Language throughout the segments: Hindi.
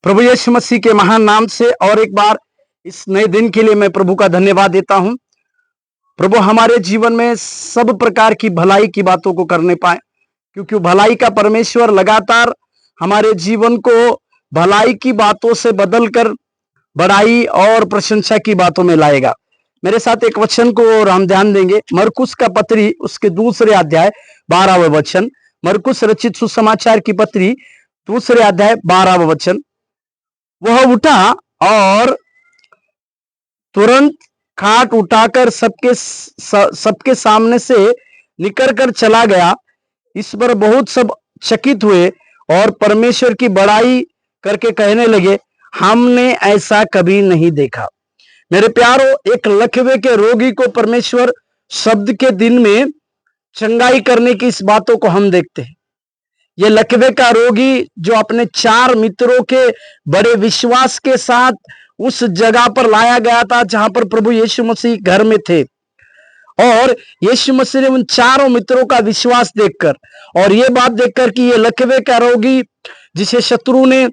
प्रभु यीशु मसीह के महान नाम से और एक बार इस नए दिन के लिए मैं प्रभु का धन्यवाद देता हूं। प्रभु हमारे जीवन में सब प्रकार की भलाई की बातों को करने पाए, क्योंकि भलाई का परमेश्वर लगातार हमारे जीवन को भलाई की बातों से बदलकर बड़ाई और प्रशंसा की बातों में लाएगा। मेरे साथ एक वचन को और हम ध्यान देंगे। मरकुस का पत्री उसके दूसरे अध्याय 12वां वचन। मरकुस रचित सुसमाचार की पत्री दूसरे अध्याय 12वां वचन। वह उठा और तुरंत खाट उठाकर सबके सामने से निकल कर चला गया। इस पर बहुत सब चकित हुए और परमेश्वर की बड़ाई करके कहने लगे, हमने ऐसा कभी नहीं देखा। मेरे प्यारो, एक लकवे के रोगी को परमेश्वर शब्द के दिन में चंगाई करने की इस बातों को हम देखते हैं। ये लकवे का रोगी जो अपने 4 मित्रों के बड़े विश्वास के साथ उस जगह पर लाया गया था जहां पर प्रभु यीशु मसीह घर में थे, और यीशु मसीह ने उन 4 मित्रों का विश्वास देखकर और ये बात देखकर कि ये लकवे का रोगी जिसे शत्रु ने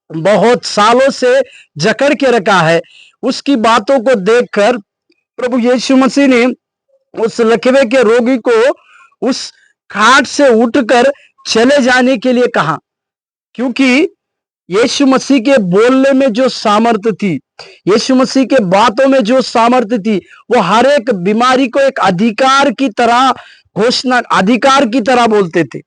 बहुत सालों से जकड़ के रखा है, उसकी बातों को देखकर प्रभु यीशु मसीह ने उस लकवे के रोगी को उस खाट से उठकर चले जाने के लिए कहा। क्योंकि यीशु मसीह के बोलने में जो सामर्थ्य थी, यीशु मसीह के बातों में जो सामर्थ्य थी, वो हर एक बीमारी को एक अधिकार की तरह अधिकार की तरह बोलते थे।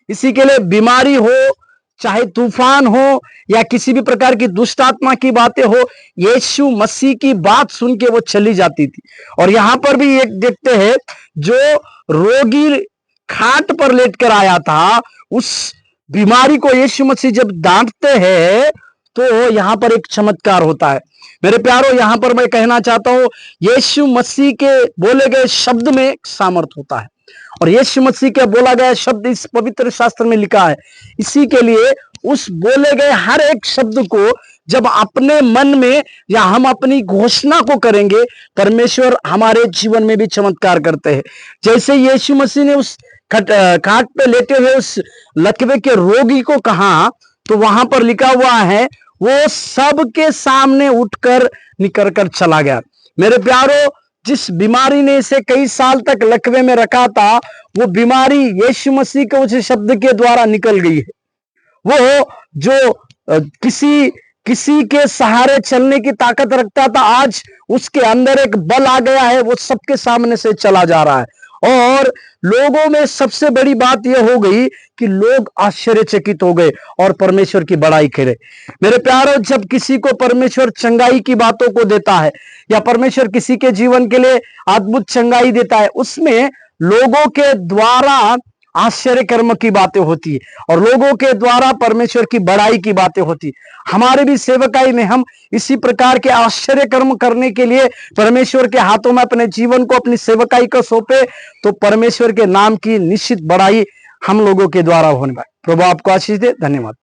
इसी के लिए बीमारी हो, चाहे तूफान हो या किसी भी प्रकार की दुष्ट आत्मा की बातें हो, यीशु मसीह की बात सुन के वो चली जाती थी। और यहां पर भी एक देखते हैं, जो रोगी खाट पर लेटकर आया था, उस बीमारी को यीशु मसीह जब डांटते हैं तो यहां पर एक चमत्कार होता है। मेरे प्यारो, यहां पर मैं कहना चाहता हूं, यीशु मसीह के बोले गए शब्द में सामर्थ होता है, और यीशु मसीह के बोला गया शब्द इस पवित्र शास्त्र में लिखा है। इसी के लिए उस बोले गए हर एक शब्द को जब अपने मन में या हम अपनी घोषणा को करेंगे, परमेश्वर हमारे जीवन में भी चमत्कार करते हैं। जैसे यीशु मसीह ने उस खाट पे लेटे हुए उस लकवे के रोगी को कहा, तो वहां पर लिखा हुआ है, वो सबके सामने उठकर निकल कर चला गया। मेरे प्यारो, जिस बीमारी ने इसे कई साल तक लकवे में रखा था, वो बीमारी यीशु मसीह के उस शब्द के द्वारा निकल गई है। वो जो किसी के सहारे चलने की ताकत रखता था, आज उसके अंदर एक बल आ गया है, वो सबके सामने से चला जा रहा है। और लोगों में सबसे बड़ी बात यह हो गई कि लोग आश्चर्यचकित हो गए और परमेश्वर की बड़ाई करे। मेरे प्यारों, जब किसी को परमेश्वर चंगाई की बातों को देता है या परमेश्वर किसी के जीवन के लिए अद्भुत चंगाई देता है, उसमें लोगों के द्वारा आश्चर्य कर्म की बातें होती है और लोगों के द्वारा परमेश्वर की बड़ाई की बातें होती। हमारे भी सेवकाई में हम इसी प्रकार के आश्चर्य कर्म करने के लिए परमेश्वर के हाथों में अपने जीवन को, अपनी सेवकाई को सौंपे, तो परमेश्वर के नाम की निश्चित बड़ाई हम लोगों के द्वारा होने पाए। प्रभु आपको आशीष दे। धन्यवाद।